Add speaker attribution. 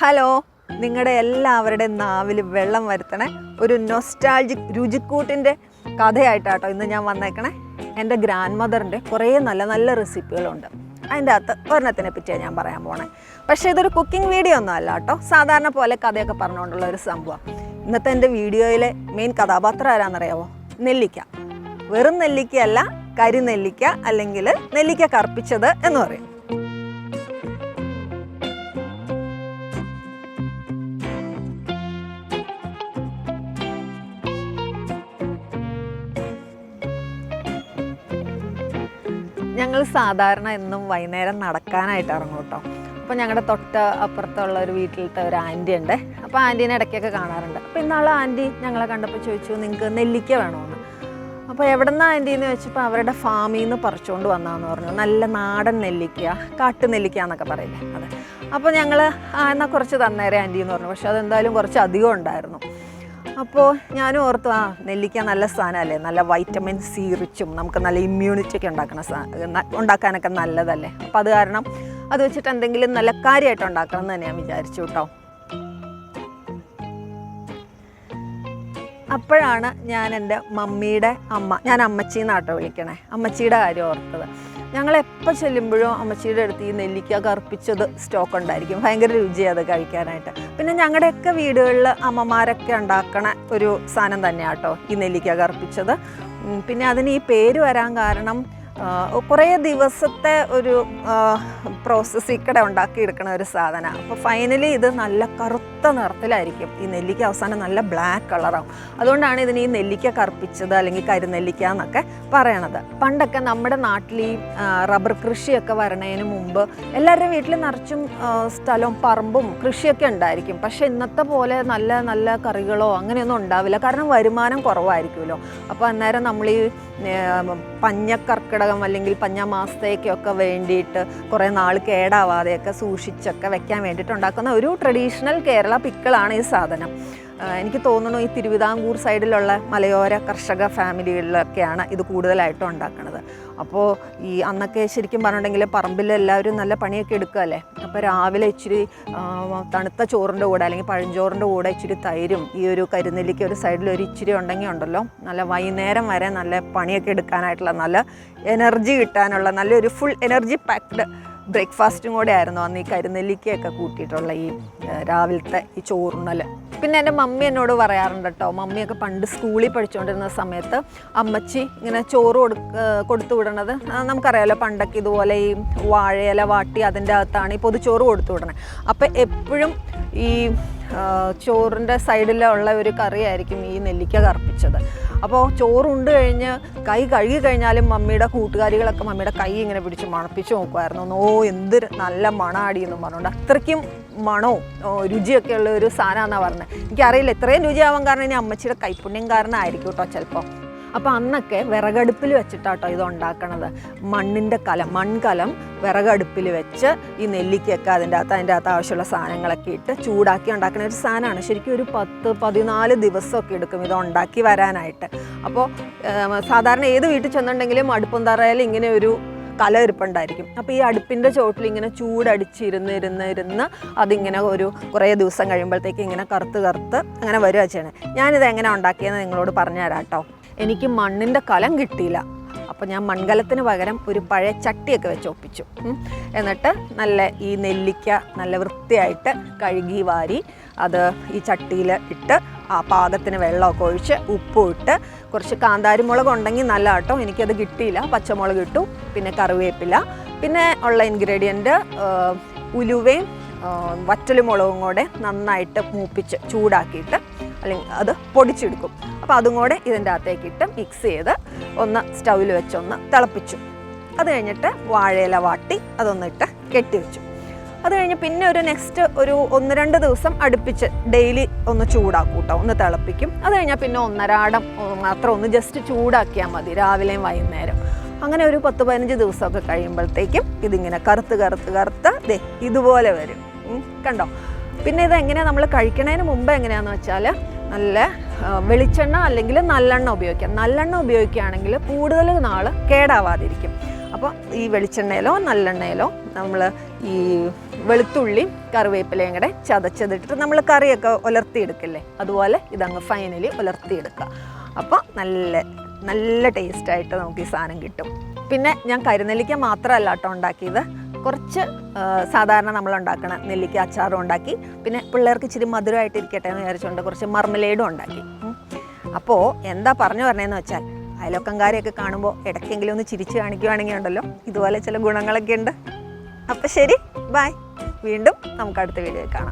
Speaker 1: Hello, നിങ്ങളുടെ എല്ലാവരുടെയും നാവിൽ വെള്ളം വരുത്തണേ ഒരു നൊസ്റ്റാൾജിക് രുചിക്കൂട്ടിൻ്റെ കഥയായിട്ടാട്ടോ ഇന്ന് ഞാൻ വന്നേക്കണേ. എൻ്റെ ഗ്രാൻഡ് മദറിൻ്റെ കുറേ നല്ല നല്ല റെസിപ്പികളുണ്ട്. അതിൻ്റെ അകത്ത് ഒരെണ്ണത്തിനെ പറ്റിയാണ് ഞാൻ പറയാൻ പോണേ. പക്ഷേ ഇതൊരു കുക്കിംഗ് വീഡിയോ ഒന്നും അല്ല കേട്ടോ, സാധാരണ പോലെ കഥയൊക്കെ പറഞ്ഞുകൊണ്ടുള്ള ഒരു സംഭവം. ഇന്നത്തെ എൻ്റെ വീഡിയോയിലെ മെയിൻ കഥാപാത്രം ആരാന്നറിയാവോ? നെല്ലിക്ക. വെറും നെല്ലിക്കയല്ല, കരിനെല്ലിക്ക അല്ലെങ്കിൽ നെല്ലിക്ക കറുപ്പിച്ചത് എന്ന് പറയും. ഞങ്ങൾ സാധാരണ എന്നും വൈകുന്നേരം നടക്കാനായിട്ട് ഇറങ്ങും കേട്ടോ. അപ്പോൾ ഞങ്ങളുടെ തൊട്ട് അപ്പുറത്തുള്ള ഒരു വീട്ടിലത്തെ ഒരു ആൻറ്റി ഉണ്ട്. അപ്പോൾ ആൻറ്റീനെ ഇടയ്ക്കൊക്കെ കാണാറുണ്ട്. അപ്പോൾ ഇന്നാളെ ആൻറ്റി ഞങ്ങളെ കണ്ടപ്പോൾ ചോദിച്ചു, നിങ്ങൾക്ക് നെല്ലിക്ക വേണമെന്ന്. അപ്പോൾ എവിടെ നിന്നാണ് ആൻറ്റി എന്ന് വെച്ചപ്പോൾ അവരുടെ ഫാമിൽ നിന്ന് പറിച്ചുകൊണ്ട് വന്നതെന്ന് പറഞ്ഞു. നല്ല നാടൻ നെല്ലിക്ക, കാട്ടു നെല്ലിക്ക എന്നൊക്കെ പറയില്ലേ, അതെ. അപ്പോൾ ഞങ്ങൾ എന്നാൽ കുറച്ച് തന്നേരെ ആൻറ്റി എന്ന് പറഞ്ഞു. പക്ഷെ അതെന്തായാലും കുറച്ച് അധികം ഉണ്ടായിരുന്നു. അപ്പോൾ ഞാനും ഓർത്തു, നെല്ലിക്ക നല്ല സാധനമല്ലേ, നല്ല വൈറ്റമിൻ സി റിച്ചും നമുക്ക് നല്ല ഇമ്മ്യൂണിറ്റി ഒക്കെ ഉണ്ടാക്കാനൊക്കെ നല്ലതല്ലേ. അപ്പോൾ അത് കാരണം അത് വെച്ചിട്ട് എന്തെങ്കിലും നല്ല കാര്യമായിട്ട് ഉണ്ടാക്കണം എന്ന് തന്നെ ഞാൻ വിചാരിച്ചു കേട്ടോ. അപ്പോഴാണ് ഞാൻ എൻ്റെ മമ്മിയുടെ അമ്മ, ഞാൻ അമ്മച്ചീന്നാട്ടോ വിളിക്കണേ, അമ്മച്ചിയുടെ കാര്യം ഓർത്തത്. ഞങ്ങൾ എപ്പോൾ ചെല്ലുമ്പോഴും അമ്മച്ചിയുടെ അടുത്ത് ഈ നെല്ലിക്ക കറുപ്പിച്ചത് സ്റ്റോക്ക് ഉണ്ടായിരിക്കും. ഭയങ്കര രുചിയാണ് അത് കഴിക്കാനായിട്ട്. പിന്നെ ഞങ്ങളുടെയൊക്കെ വീടുകളിൽ അമ്മമാരൊക്കെ ഉണ്ടാക്കണ ഒരു സാധനം തന്നെയാണ് കേട്ടോ ഈ നെല്ലിക്ക കറുപ്പിച്ചത്. പിന്നെ അതിന് ഈ പേര് വരാൻ കാരണം കുറേ ദിവസത്തെ ഒരു പ്രോസസ്സിൽ ഉണ്ടാക്കിയെടുക്കണ ഒരു സാധനമാണ്. അപ്പോൾ ഫൈനലി ഇത് നല്ല കറുത്ത നിറത്തിലായിരിക്കും. ഈ നെല്ലിക്ക അവസാനം നല്ല ബ്ലാക്ക് കളറാവും. അതുകൊണ്ടാണ് ഇതിന് ഈ നെല്ലിക്ക കറുപ്പിച്ചത് അല്ലെങ്കിൽ കരിനെല്ലിക്ക എന്നൊക്കെ പറയണത്. പണ്ടൊക്കെ നമ്മുടെ നാട്ടിൽ ഈ റബ്ബർ കൃഷിയൊക്കെ വരണതിന് മുമ്പ് എല്ലാവരുടെയും വീട്ടിൽ നിറച്ചും സ്ഥലവും പറമ്പും കൃഷിയൊക്കെ ഉണ്ടായിരിക്കും. പക്ഷേ ഇന്നത്തെ പോലെ നല്ല നല്ല കറികളോ അങ്ങനെയൊന്നും ഉണ്ടാവില്ല. കാരണം വരുമാനം കുറവായിരിക്കുമല്ലോ. അപ്പോൾ അന്നേരം നമ്മൾ ഈ പഞ്ഞക്കർക്കിടകം അല്ലെങ്കിൽ പഞ്ഞമാസത്തേക്കൊക്കെ വേണ്ടിയിട്ട് കുറേ നാൾ കേടാവാതെയൊക്കെ സൂക്ഷിച്ചൊക്കെ വെക്കാൻ വേണ്ടിയിട്ട് ഉണ്ടാക്കുന്ന ഒരു ട്രഡീഷണൽ കേരള പിക്കിളാണ് ഈ സാധനം. എനിക്ക് തോന്നുന്നു ഈ തിരുവിതാംകൂർ സൈഡിലുള്ള മലയോര കർഷക ഫാമിലികളിലൊക്കെയാണ് ഇത് കൂടുതലായിട്ടും ഉണ്ടാക്കുന്നത്. അപ്പോൾ ഈ അന്നൊക്കെ ശരിക്കും പറഞ്ഞിട്ടുണ്ടെങ്കിൽ പറമ്പിൽ എല്ലാവരും നല്ല പണിയൊക്കെ എടുക്കുകയല്ലേ. അപ്പോൾ രാവിലെ ഇച്ചിരി തണുത്ത ചോറിൻ്റെ കൂടെ അല്ലെങ്കിൽ പഴഞ്ചോറിൻ്റെ കൂടെ ഇച്ചിരി തൈരും ഈ ഒരു കരിനെല്ലിക്ക് ഒരു സൈഡിൽ ഒരു ഇച്ചിരി ഉണ്ടെങ്കിൽ ഉണ്ടല്ലോ, നല്ല വൈകുന്നേരം വരെ നല്ല പണിയൊക്കെ എടുക്കാനായിട്ടുള്ള നല്ല എനർജി കിട്ടാനുള്ള നല്ലൊരു ഫുൾ എനർജി പാക്ഡ് ബ്രേക്ക്ഫാസ്റ്റും കൂടെ ആയിരുന്നു അന്ന് ഈ കരിനെല്ലിക്കയൊക്കെ കൂട്ടിയിട്ടുള്ള ഈ രാവിലത്തെ ഈ ചോറുണ്ണൽ. പിന്നെ എൻ്റെ മമ്മി എന്നോട് പറയാറുണ്ട് കേട്ടോ, മമ്മിയൊക്കെ പണ്ട് സ്കൂളിൽ പഠിച്ചുകൊണ്ടിരുന്ന സമയത്ത് അമ്മച്ചി ഇങ്ങനെ ചോറ് കൊടുത്തു വിടണത് നമുക്കറിയാമല്ലോ. പണ്ടൊക്കെ ഇതുപോലെ ഈ വാഴയില വാട്ടി അതിൻ്റെ അകത്താണ് ഈ പൊതിച്ചോറ് കൊടുത്തു വിടണേ. അപ്പോൾ എപ്പോഴും ഈ ചോറിൻ്റെ സൈഡിലുള്ള ഒരു കറിയായിരിക്കും ഈ നെല്ലിക്ക കറുപ്പിച്ചത്. അപ്പോൾ ചോറുണ്ട് കഴിഞ്ഞ് കൈ കഴുകി കഴിഞ്ഞാലും മമ്മിയുടെ കൂട്ടുകാരികളൊക്കെ മമ്മിയുടെ കൈ ഇങ്ങനെ പിടിച്ച് മണപ്പിച്ച് നോക്കുമായിരുന്നു. എന്ത് നല്ല മണാടിയെന്നും പറഞ്ഞുകൊണ്ട് അത്രയ്ക്കും മണവും രുചിയൊക്കെ ഉള്ള ഒരു സാധനമാണെന്നാണ് പറഞ്ഞത്. എനിക്കറിയില്ല ഇത്രയും രുചിയാവാൻ കാരണം ഇനി അമ്മച്ചിയുടെ കൈപ്പുണ്യം കാരണമായിരിക്കും കേട്ടോ ചിലപ്പോൾ. അപ്പോൾ അന്നൊക്കെ വിറകടുപ്പിൽ വെച്ചിട്ടാട്ടോ ഇത് ഉണ്ടാക്കണത്. മൺകലം വിറകടുപ്പിൽ വെച്ച് ഈ നെല്ലിക്കൊക്കെ അതിൻ്റെ അകത്ത് ആവശ്യമുള്ള സാധനങ്ങളൊക്കെ ഇട്ട് ചൂടാക്കി ഉണ്ടാക്കുന്ന ഒരു സാധനമാണ്. ശരിക്കും ഒരു 10-14 ദിവസമൊക്കെ എടുക്കും ഇത് ഉണ്ടാക്കി വരാനായിട്ട്. അപ്പോൾ സാധാരണ ഏത് വീട്ടിൽ ചെന്നിട്ടുണ്ടെങ്കിലും അടുപ്പും തറയിൽ ഇങ്ങനെ ഒരു കല ഇരിപ്പുണ്ടായിരിക്കും. അപ്പോൾ ഈ അടുപ്പിൻ്റെ ചോട്ടിൽ ഇങ്ങനെ ചൂടടിച്ചിരുന്ന് അതിങ്ങനെ ഒരു കുറേ ദിവസം കഴിയുമ്പോഴത്തേക്ക് ഇങ്ങനെ കറുത്ത് അങ്ങനെ വരിക ചെയ്യണേ. ഞാനിത് എങ്ങനെ ഉണ്ടാക്കിയെന്ന് നിങ്ങളോട് പറഞ്ഞു തരാം കേട്ടോ. എനിക്ക് മണ്ണിൻ്റെ കലം കിട്ടിയില്ല. അപ്പോൾ ഞാൻ മൺകലത്തിന് പകരം ഒരു പഴയ ചട്ടിയൊക്കെ വെച്ച് ഒപ്പിച്ചു. എന്നിട്ട് നല്ല ഈ നെല്ലിക്ക നല്ല വൃത്തിയായിട്ട് കഴുകി വാരി അത് ഈ ചട്ടിയിൽ ഇട്ട് ആ പാകത്തിന് വെള്ളമൊക്കെ ഒഴിച്ച് ഉപ്പും ഇട്ട് കുറച്ച് കാന്താരി മുളക് ഉണ്ടെങ്കിൽ നല്ല കേട്ടോ, എനിക്കത് കിട്ടിയില്ല. പച്ചമുളക് ഇട്ടു, പിന്നെ കറിവേപ്പില, പിന്നെ ഉള്ള ഇൻഗ്രീഡിയൻറ്റ് ഉലുവയും വറ്റലുമുളകും കൂടെ നന്നായിട്ട് മൂപ്പിച്ച് ചൂടാക്കിയിട്ട് അല്ലെങ്കിൽ അത് പൊടിച്ചെടുക്കും. അപ്പോൾ അതും കൂടെ ഇതിൻ്റെ അകത്തേക്കിട്ട് മിക്സ് ചെയ്ത് ഒന്ന് സ്റ്റൗവിൽ വെച്ചൊന്ന് തിളപ്പിച്ചു. അത് കഴിഞ്ഞിട്ട് വാഴയില വാട്ടി അതൊന്നിട്ട് കെട്ടിവെച്ചു. അത് കഴിഞ്ഞ് പിന്നെ ഒരു നെക്സ്റ്റ് ഒരു 1-2 ദിവസം അടുപ്പിച്ച് ഡെയിലി ഒന്ന് ചൂടാക്കും കേട്ടോ, ഒന്ന് തിളപ്പിക്കും. അത് കഴിഞ്ഞാൽ പിന്നെ ഒന്നരാടം മാത്രം ഒന്ന് ജസ്റ്റ് ചൂടാക്കിയാൽ മതി, രാവിലെയും വൈകുന്നേരം. അങ്ങനെ ഒരു 10-15 ദിവസമൊക്കെ കഴിയുമ്പോഴത്തേക്കും ഇതിങ്ങനെ കറുത്ത് ദേ ഇതുപോലെ വരും. കണ്ടോ? പിന്നെ ഇതെങ്ങനെയാണ് നമ്മൾ കഴിക്കണതിന് മുമ്പ് എങ്ങനെയാണെന്ന് വെച്ചാൽ നല്ല വെളിച്ചെണ്ണ അല്ലെങ്കിൽ നല്ലെണ്ണ ഉപയോഗിക്കാം. നല്ലെണ്ണ ഉപയോഗിക്കുകയാണെങ്കിൽ കൂടുതൽ നാൾ കേടാവാതിരിക്കും. അപ്പോൾ ഈ വെളിച്ചെണ്ണയിലോ നല്ലെണ്ണയിലോ നമ്മൾ ഈ വെളുത്തുള്ളിയും കറിവേപ്പിലയും കൂടെ ചതച്ചതിട്ടിട്ട് നമ്മൾ കറിയൊക്കെ ഉലർത്തിയെടുക്കില്ലേ, അതുപോലെ ഇതങ്ങ് ഫൈനലി ഉലർത്തിയെടുക്കുക. അപ്പോൾ നല്ല നല്ല ടേസ്റ്റായിട്ട് നമുക്ക് ഈ സാധനം കിട്ടും. പിന്നെ ഞാൻ കരിനെല്ലിക്ക മാത്രമല്ല കേട്ടോ ഉണ്ടാക്കിയത്, കുറച്ച് സാധാരണ നമ്മളുണ്ടാക്കണ നെല്ലിക്ക അച്ചാറും ഉണ്ടാക്കി, പിന്നെ പിള്ളേർക്ക് ഇച്ചിരി മധുരമായിട്ടിരിക്കട്ടെ എന്ന് വിചാരിച്ചുകൊണ്ട് കുറച്ച് മർമലേഡും ഉണ്ടാക്കി. അപ്പോൾ എന്താ പറഞ്ഞു പറഞ്ഞതെന്ന് വെച്ചാൽ, അയൽവക്കംകാരെയൊക്കെ കാണുമ്പോൾ ഇടയ്ക്കെങ്കിലും ഒന്ന് ചിരിച്ച് കാണിക്കുകയാണെങ്കിൽ ഉണ്ടല്ലോ ഇതുപോലെ ചില ഗുണങ്ങളൊക്കെ ഉണ്ട്. അപ്പോൾ ശരി, ബൈ. വീണ്ടും നമുക്ക് അടുത്ത വീഡിയോയിൽ കാണാം.